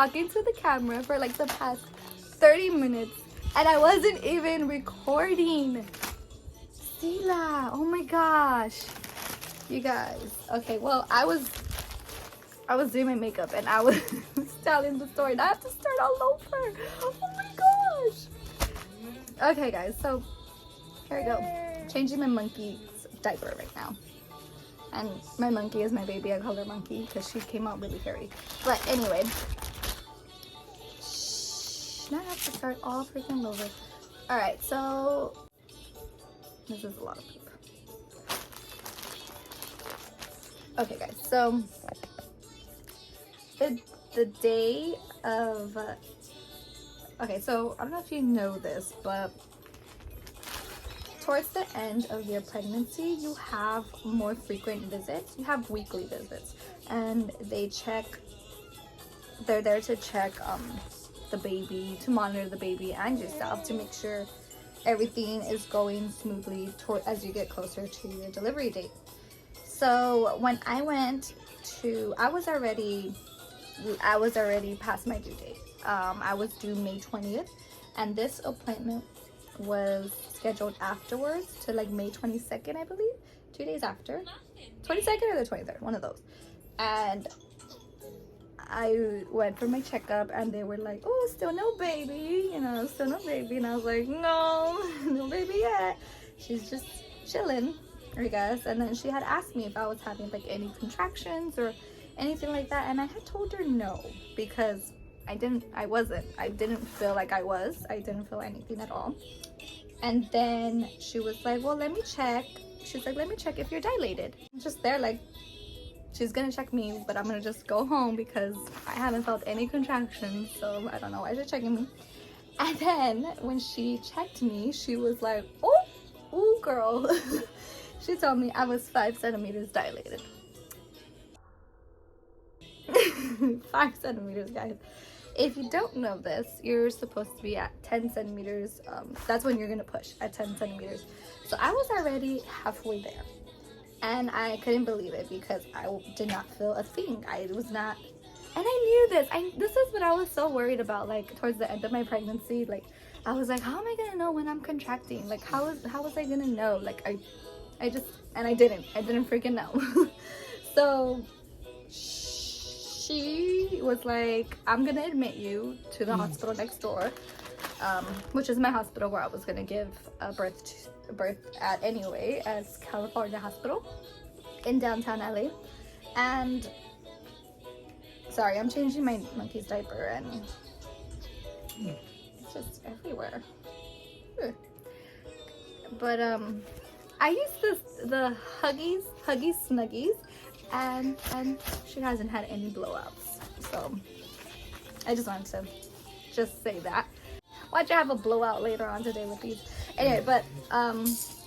talking to the camera for like the past 30 minutes and I wasn't even recording. Sila, oh my gosh. You guys. Okay, well, I was doing my makeup and I was telling the story and I have to start all over. Oh my gosh. Okay guys, so here we go. Changing my monkey's diaper right now. And my monkey is my baby. I call her Monkey because she came out really hairy. But anyway. Shh, now I have to start all freaking over. Alright, so this is a lot of poop. Okay guys, so the day of okay, so I don't know if you know this, but towards the end of your pregnancy you have more frequent visits. You have weekly visits and they're there to check the baby, to monitor the baby and yourself to make sure everything is going smoothly as you get closer to your delivery date. So when I went to, I was already past my due date. I was due May 20th and this appointment was scheduled afterwards to like May 22nd, I believe, 2 days after. 22nd or the 23rd, one of those. And I went for my checkup and they were like, oh, still no baby, you know, still no baby. And I was like, no, no baby yet. She's just chilling, I guess. And then she had asked me if I was having like any contractions or anything like that, and I had told her no because I didn't feel like I was. I didn't feel anything at all. And then she was like, well, let me check. She's like, let me check if you're dilated. I'm just there like, she's gonna check me, but I'm gonna just go home because I haven't felt any contractions, so I don't know why she's checking me. And then when she checked me, she was like, oh girl. She told me I was 5 centimeters dilated. 5 centimeters, guys. If you don't know this, you're supposed to be at 10 centimeters. That's when you're gonna push, at 10 centimeters. So I was already halfway there. And I couldn't believe it because I did not feel a thing. I was not, and I knew this. This is what I was so worried about, like towards the end of my pregnancy. Like I was like, how am I gonna know when I'm contracting? Like how was I gonna know? Like I didn't freaking know. So she was like, I'm gonna admit you to the hospital next door, which is my hospital where I was gonna give birth at anyway, as California Hospital in downtown LA. And sorry, I'm changing my monkey's diaper and it's just everywhere. But I used the Huggies Snuggies, and she hasn't had any blowouts, so I just wanted to just say that. Watch, I have a blowout later on today with these. Anyway, but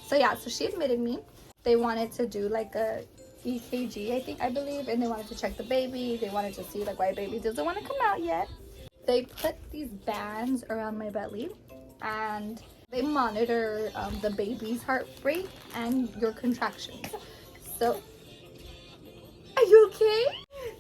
so yeah, so she admitted me. They wanted to do like a EKG, I believe, and they wanted to check the baby. They wanted to see like why baby doesn't want to come out yet. They put these bands around my belly and they monitor the baby's heart rate and your contractions. So are you okay?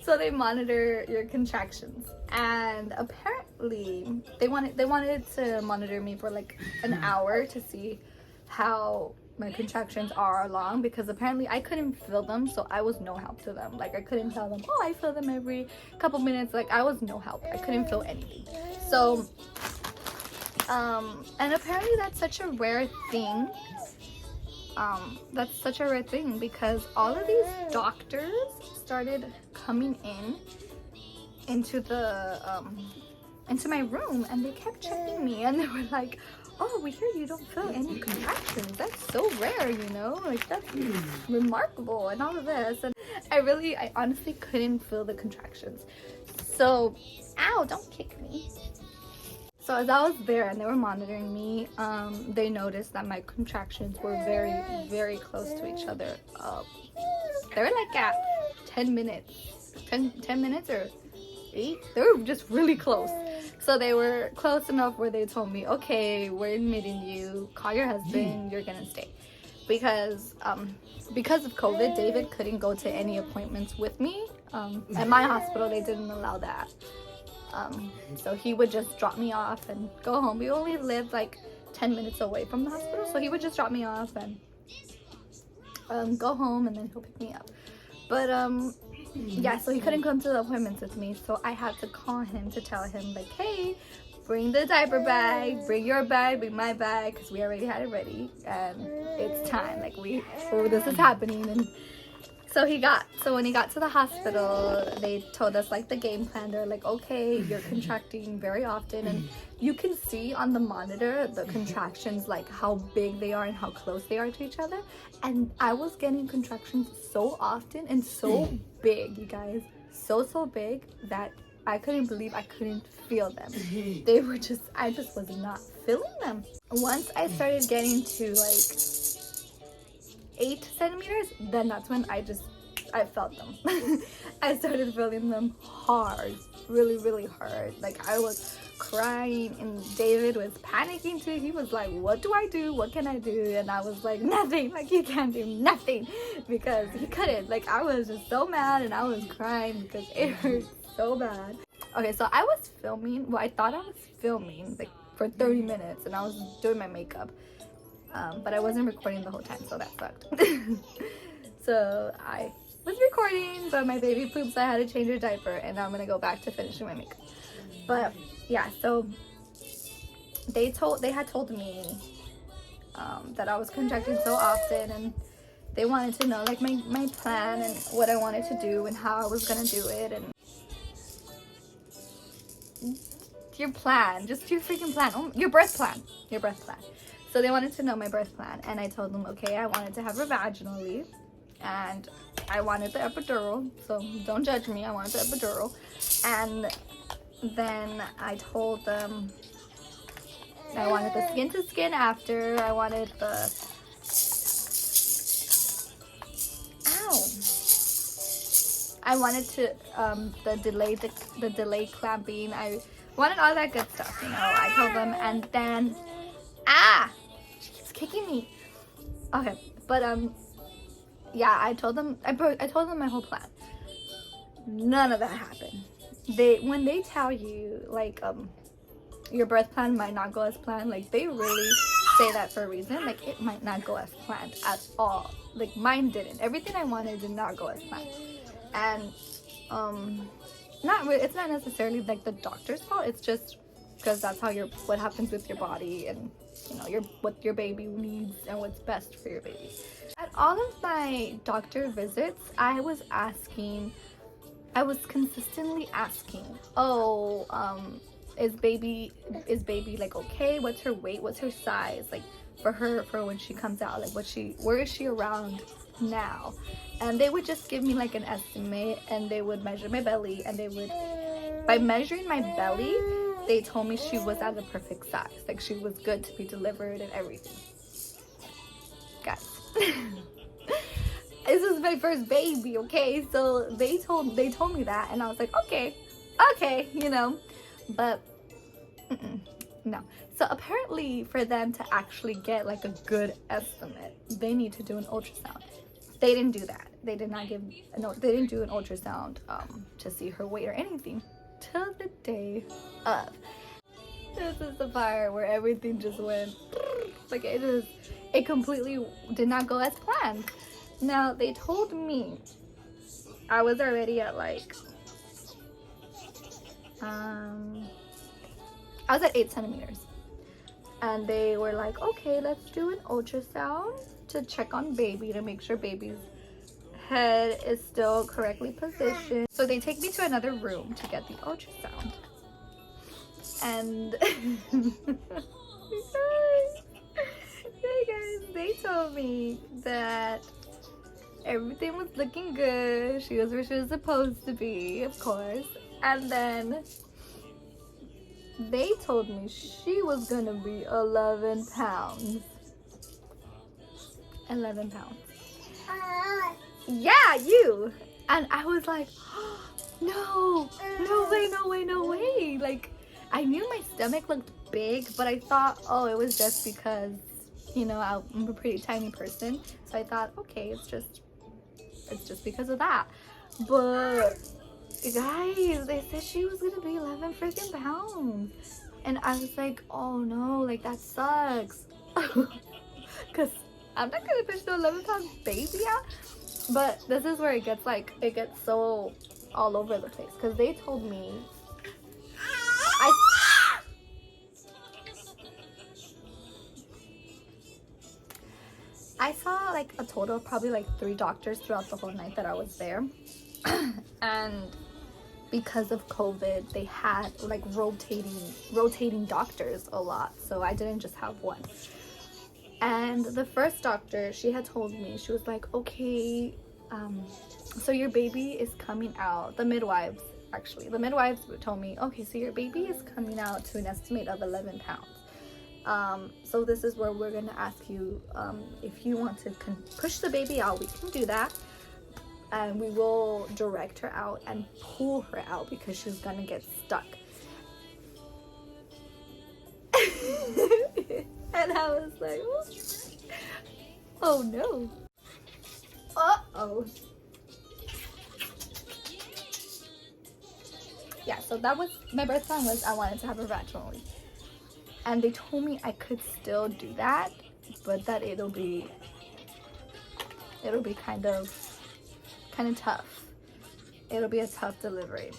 So they monitor your contractions, and apparently they wanted to monitor me for like an hour to see how my contractions are along, because apparently I couldn't feel them, so I was no help to them. Like I couldn't tell them, oh, I feel them every couple minutes. Like I was no help. I couldn't feel anything. So and apparently that's such a rare thing. That's such a rare thing because all of these doctors started coming into my room, and they kept checking me, and they were like, oh, we hear you don't feel any contractions. That's so rare, you know, like that's remarkable and all of this. And I honestly couldn't feel the contractions. So, ow, don't kick me. So as I was there and they were monitoring me, they noticed that my contractions were very, very close to each other. They were like at 10 minutes or 8. They were just really close. So they were close enough where they told me, okay, we're admitting you, call your husband, you're gonna stay. Because of COVID, David couldn't go to any appointments with me. At my hospital, they didn't allow that. So he would just drop me off and go home. We only lived like 10 minutes away from the hospital, so he would just drop me off and go home, and then he'll pick me up. But yeah, so he couldn't come to the appointments with me, so I had to call him to tell him like, hey, bring the diaper bag, bring your bag, bring my bag, because we already had it ready, and it's time, like this is happening. And so when he got to the hospital, they told us like the game plan. They're like, okay, you're contracting very often, and you can see on the monitor the contractions, like how big they are and how close they are to each other. And I was getting contractions so often and so big, you guys, so big that I couldn't believe I couldn't feel them. They were just, I just was not feeling them. Once I started getting to like 8 centimeters, then that's when I felt them. I started feeling them hard, really hard. Like I was crying, and David was panicking too. He was like, what do I do? What can I do? And I was like, nothing. Like, you can't do nothing, because he couldn't. Like, I was just so mad, and I was crying because it hurt so bad. Okay, so I was filming. Well, I thought I was filming like for 30 minutes, and I was doing my makeup. But I wasn't recording the whole time, so that sucked. So I was recording, but my baby poops, I had to change her diaper, and now I'm gonna go back to finishing my makeup. But yeah, so they had told me that I was contracting so often, and they wanted to know like my plan and what I wanted to do and how I was gonna do it, and your plan, just your freaking plan. Oh, your birth plan. So they wanted to know my birth plan, and I told them, okay, I wanted to have her vaginally, and I wanted the epidural, so don't judge me, I wanted the epidural. And then I told them I wanted the skin to skin after, I wanted the, I wanted to, the delay clamping, I wanted all that good stuff, you know. I told them, and then, she keeps kicking me. Okay, but yeah, I told them my whole plan. None of that happened. When they tell you like your birth plan might not go as planned, like they really say that for a reason. Like it might not go as planned at all. Like mine didn't. Everything I wanted did not go as planned. And it's not necessarily like the doctor's fault. It's just because that's how what happens with your body, and you know what your baby needs and what's best for your baby. At all of my doctor visits, I was consistently asking, is baby like okay? What's her weight? What's her size? Like for when she comes out, like where is she around now? And they would just give me like an estimate, and they would measure my belly, and by measuring my belly, they told me she was at a perfect size, like she was good to be delivered and everything. Guys, this is my first baby, okay? So they told me that, and I was like, okay, you know, but no. So apparently, for them to actually get like a good estimate, they need to do an ultrasound. They didn't do that. They did not they didn't do an ultrasound to see her weight or anything till the day of. This is the part where everything just went like it completely did not go as planned. Now they told me I was already at like I was at 8 centimeters, and they were like, okay, let's do an ultrasound to check on baby, to make sure baby's head is still correctly positioned. So they take me to another room to get the ultrasound, and they told me that everything was looking good. She was where she was supposed to be, of course. And then they told me she was gonna be 11 pounds. 11 pounds. Yeah, you. And I was like, oh, no way. Like, I knew my stomach looked big, but I thought, it was just because, you know, I'm a pretty tiny person. So I thought, okay, it's just because of that. But Guys, they said she was gonna be 11 freaking pounds. And I was like, oh no, like that sucks. Because I'm not gonna push the 11-pound baby out. But this is where it gets like, it gets so all over the place. Because they told me, I saw like a total of probably like 3 doctors throughout the whole night that I was there. And because of COVID, they had like rotating doctors a lot, so I didn't just have one. And the first doctor, she had told me, she was like, okay, so your baby is coming out. The midwives told me, okay, so your baby is coming out to an estimate of 11 pounds. So this is where we're gonna ask you if you want to push the baby out. We can do that, and we will direct her out and pull her out because she's gonna get stuck. And I was like, oh no. Uh-oh. Yeah, so that was, my birth plan was I wanted to have her vaginally. And they told me I could still do that, but that it'll be kind of tough. It'll be a tough delivery.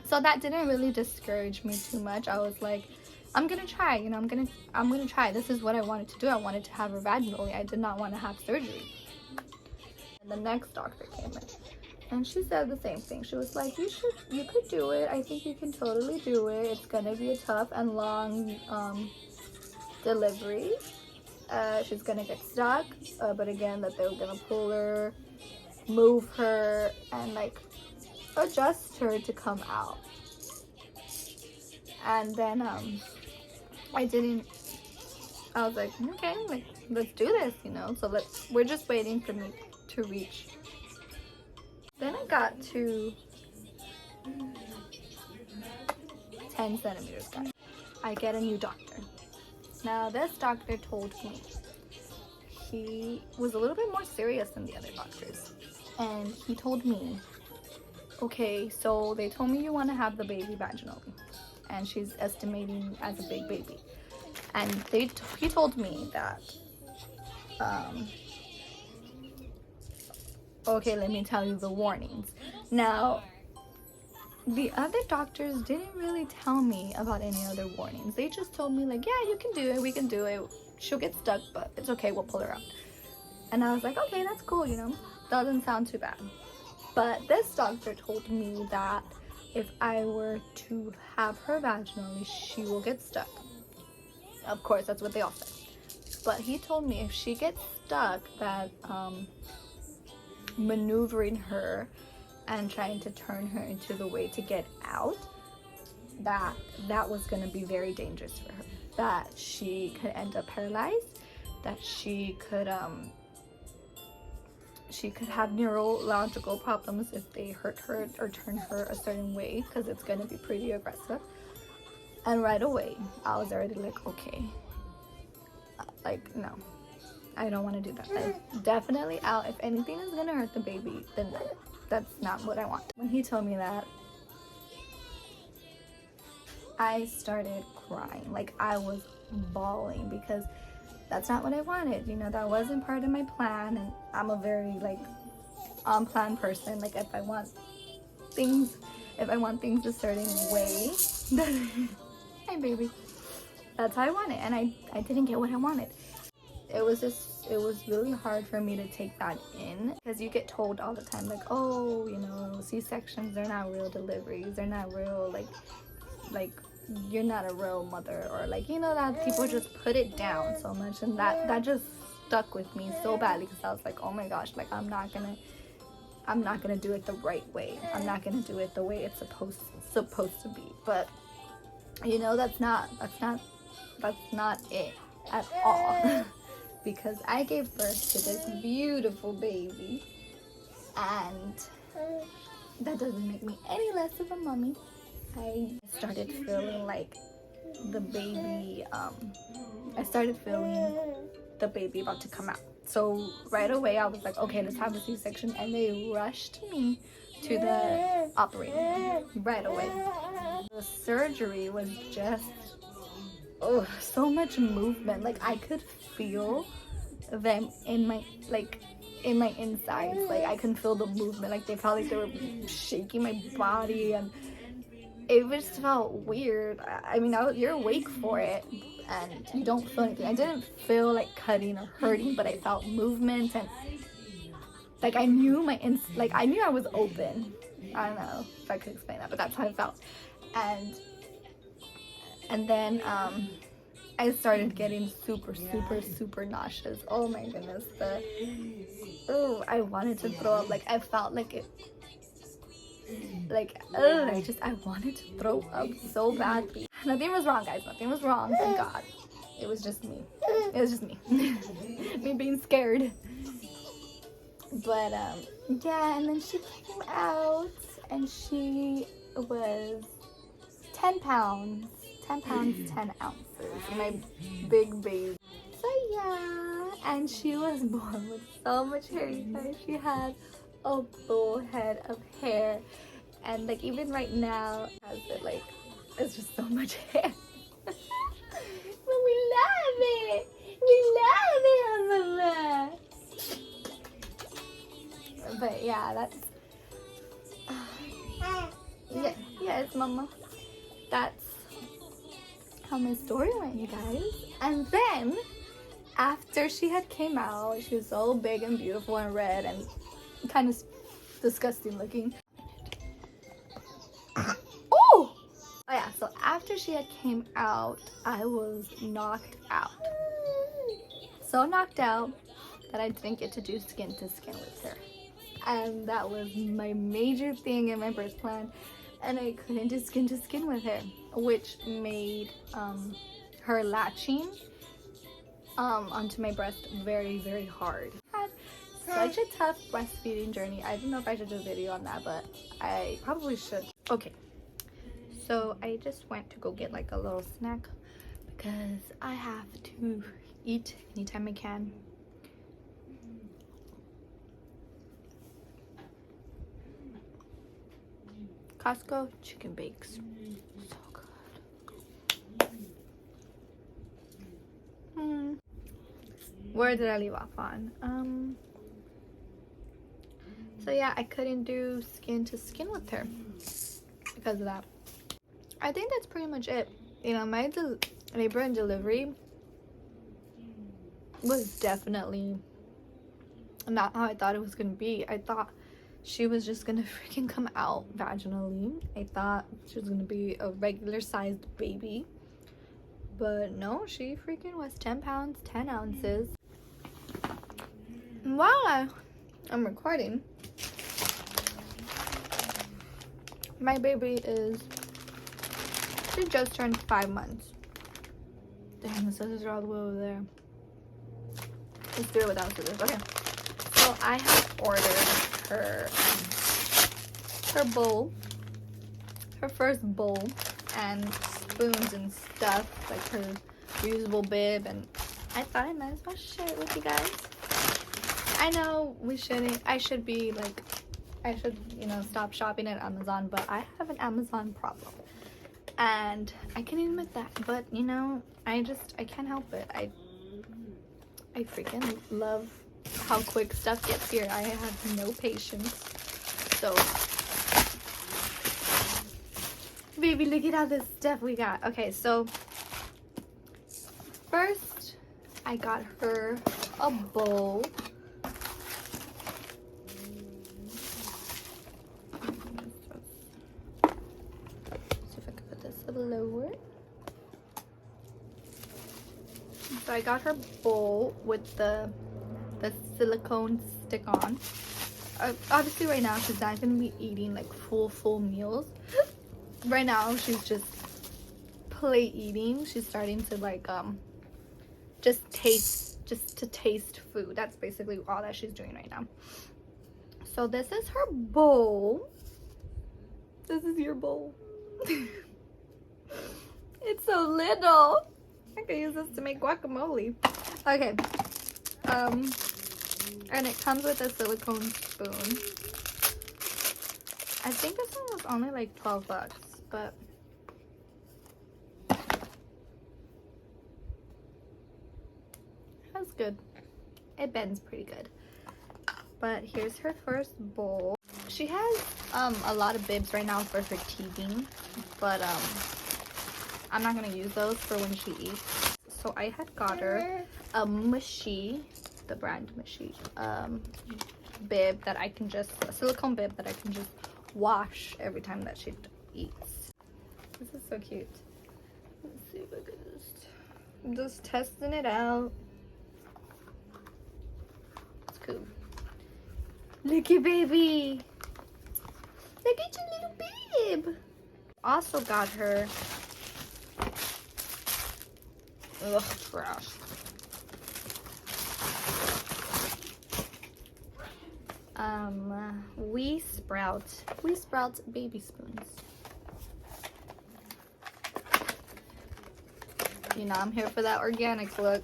So that didn't really discourage me too much. I was like, I'm gonna try, you know, I'm gonna try. This is what I wanted to do. I wanted to have her vaginally. I did not want to have surgery. And the next doctor came in and she said the same thing. She was like, you could do it. I think you can totally do it. It's gonna be a tough and long delivery. She's gonna get stuck, but again, that they were gonna pull her, move her, and like adjust her to come out. And then I was like, okay, like let's do this, you know. So we're just waiting for me to reach. Then I got to 10 centimeters, guys. I get a new doctor. Now this doctor told me, he was a little bit more serious than the other doctors. And he told me, okay, so they told me you want to have the baby vaginally. And she's estimating as a big baby. And he told me that, okay, let me tell you the warnings. Now, the other doctors didn't really tell me about any other warnings. They just told me like, yeah, you can do it, we can do it. She'll get stuck, but it's okay, we'll pull her out. And I was like, okay, that's cool, you know, doesn't sound too bad. But this doctor told me that if I were to have her vaginally, she will get stuck. Of course, that's what they all said. But he told me if she gets stuck, that maneuvering her and trying to turn her into the way to get out, that was going to be very dangerous for her. That she could end up paralyzed, that she could have neurological problems if they hurt her or turn her a certain way, because it's going to be pretty aggressive. And right away, I was already like, okay, like, no, I don't want to do that. Like, definitely out. If anything is going to hurt the baby, then no, that's not what I want. When he told me that, I started crying. Like, I was bawling because that's not what I wanted. You know, that wasn't part of my plan. And I'm a very, like, on-plan person. Like, if I want things a certain way, hey, baby, that's how I want it. And I didn't get what I wanted. It was really hard for me to take that in, because you get told all the time, like, oh, you know, C-sections, they're not real deliveries. They're not real, like you're not a real mother, or like, you know, that people just put it down so much. And that just stuck with me so badly, because I was like, oh my gosh, like, I'm not gonna do it the right way. I'm not gonna do it the way it's supposed to be. But you know, that's not it at all. Because I gave birth to this beautiful baby, and that doesn't make me any less of a mommy. I started feeling like the baby about to come out. So right away I was like, okay, let's have a C-section. And they rushed me to the operating room right away. The surgery was just, oh, so much movement. Like I could feel them in my, like, in my insides. Like I can feel the movement. Like they felt like they were shaking my body, and it just felt weird. I mean, you're awake for it and you don't feel anything. I didn't feel like cutting or hurting, but I felt movement, and like I knew I knew I was open. I don't know if I could explain that, but that's how I felt. And then I started getting super nauseous. Oh my goodness. I wanted to throw up. Like I felt like it, like I wanted to throw up so badly. Nothing was wrong, guys. Nothing was wrong, thank God. It was just me. It was just me. Me being scared. But yeah, and then she came out and she was 10 pounds 10 ounces, my big baby. So yeah, and she was born with so much hair, you guys. She had a full head of hair, and like even right now has it, like it's just so much hair. But we love it. Mama. But yeah, that's yes, Mama. That's how my story went, you guys. And then after she had came out, she was so big and beautiful and red and kind of disgusting looking. Oh yeah, so after she had came out, I was knocked out. So knocked out that I didn't get to do skin to skin with her. And that was my major thing in my birth plan. And I couldn't do skin to skin with her, which made her latching onto my breast very hard. I had such a tough breastfeeding journey. I don't know if I should do a video on that, but I probably should. Okay, so I just went to go get like a little snack because I have to eat anytime I can. Costco chicken bakes, so good. Where did I leave off on? So yeah, I couldn't do skin to skin with her because of that. I think that's pretty much it. You know, my labor and delivery was definitely not how I thought it was gonna be. I thought she was just gonna freaking come out vaginally. I thought she was gonna be a regular sized baby, but no, she freaking was 10 pounds 10 ounces. And while I'm recording, my baby she just turned 5 months. Damn, the scissors are all the way over there. Let's do it without scissors. Okay, so I have ordered her bowl, her first bowl, and spoons and stuff, like her reusable bib, and I thought I might as well share it with you guys. I know we shouldn't, I should, you know, stop shopping at Amazon, but I have an Amazon problem, and I can admit that. But you know, I can't help it. I freaking love how quick stuff gets here. I have no patience. So baby, look at all this stuff we got. Okay, so first I got her a bowl. See if I can put this a little lower. So I got her bowl with the silicone stick on. Obviously right now she's not going to be eating like full meals. Right now she's just plate eating. She's starting to like just to taste food. That's basically all that she's doing right now. So this is her bowl. This is your bowl. It's so little. I could use this to make guacamole. Okay. And it comes with a silicone spoon. I think this one was only like 12 bucks, but that's good. It bends pretty good. But here's her first bowl. She has a lot of bibs right now for her teething, but I'm not gonna use those for when she eats. So I had got her a Mushy, the brand Mushy, bib that I can just, a silicone bib that I can just wash every time that she eats. This is so cute. Let's see if I can just testing it out. It's cool. Look at baby. Look at your little babe. Also got her, ugh, gosh. Wee Sprouts baby spoons. You know, I'm here for that organic look.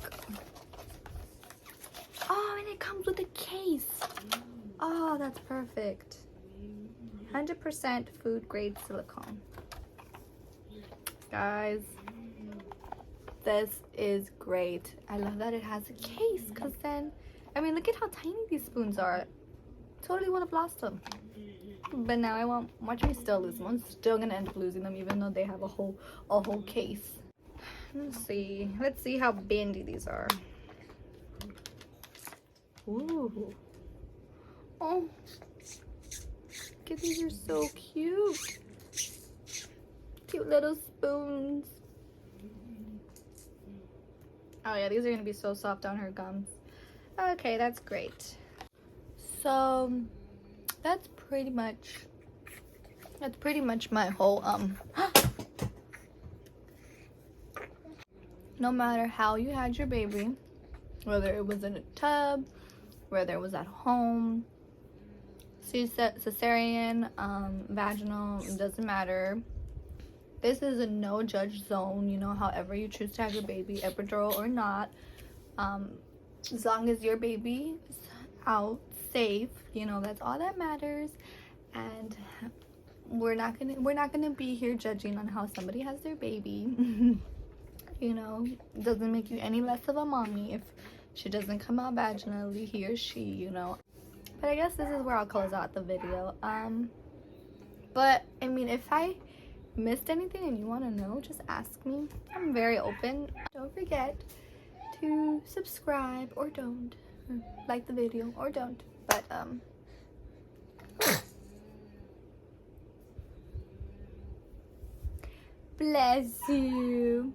Oh, and it comes with a case. Oh, that's perfect. 100% food grade silicone. Guys, this is great. I love that it has a case, because then, I mean, look at how tiny these spoons are. Totally would have lost them, but now I won't. Watch me still lose them. I'm still gonna end up losing them, even though they have a whole case. Let's see how bendy these are. Ooh, oh, look at these, are so cute. Cute little spoons. Oh yeah, these are gonna be so soft on her gums. Okay, that's great. So that's pretty much my whole no matter how you had your baby, whether it was in a tub, whether it was at home, cesarean, vaginal, it doesn't matter. This is a no judge zone, you know, however you choose to have your baby, epidural or not, as long as your baby is out safe, you know, that's all that matters. And we're not gonna be here judging on how somebody has their baby. You know, it doesn't make you any less of a mommy if she doesn't come out vaginally, he or she, you know. But I guess this is where I'll close out the video. But I mean, if I missed anything and you want to know, just ask me. I'm very open. Don't forget to subscribe, or don't, like the video, or don't. But bless you,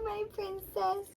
my princess.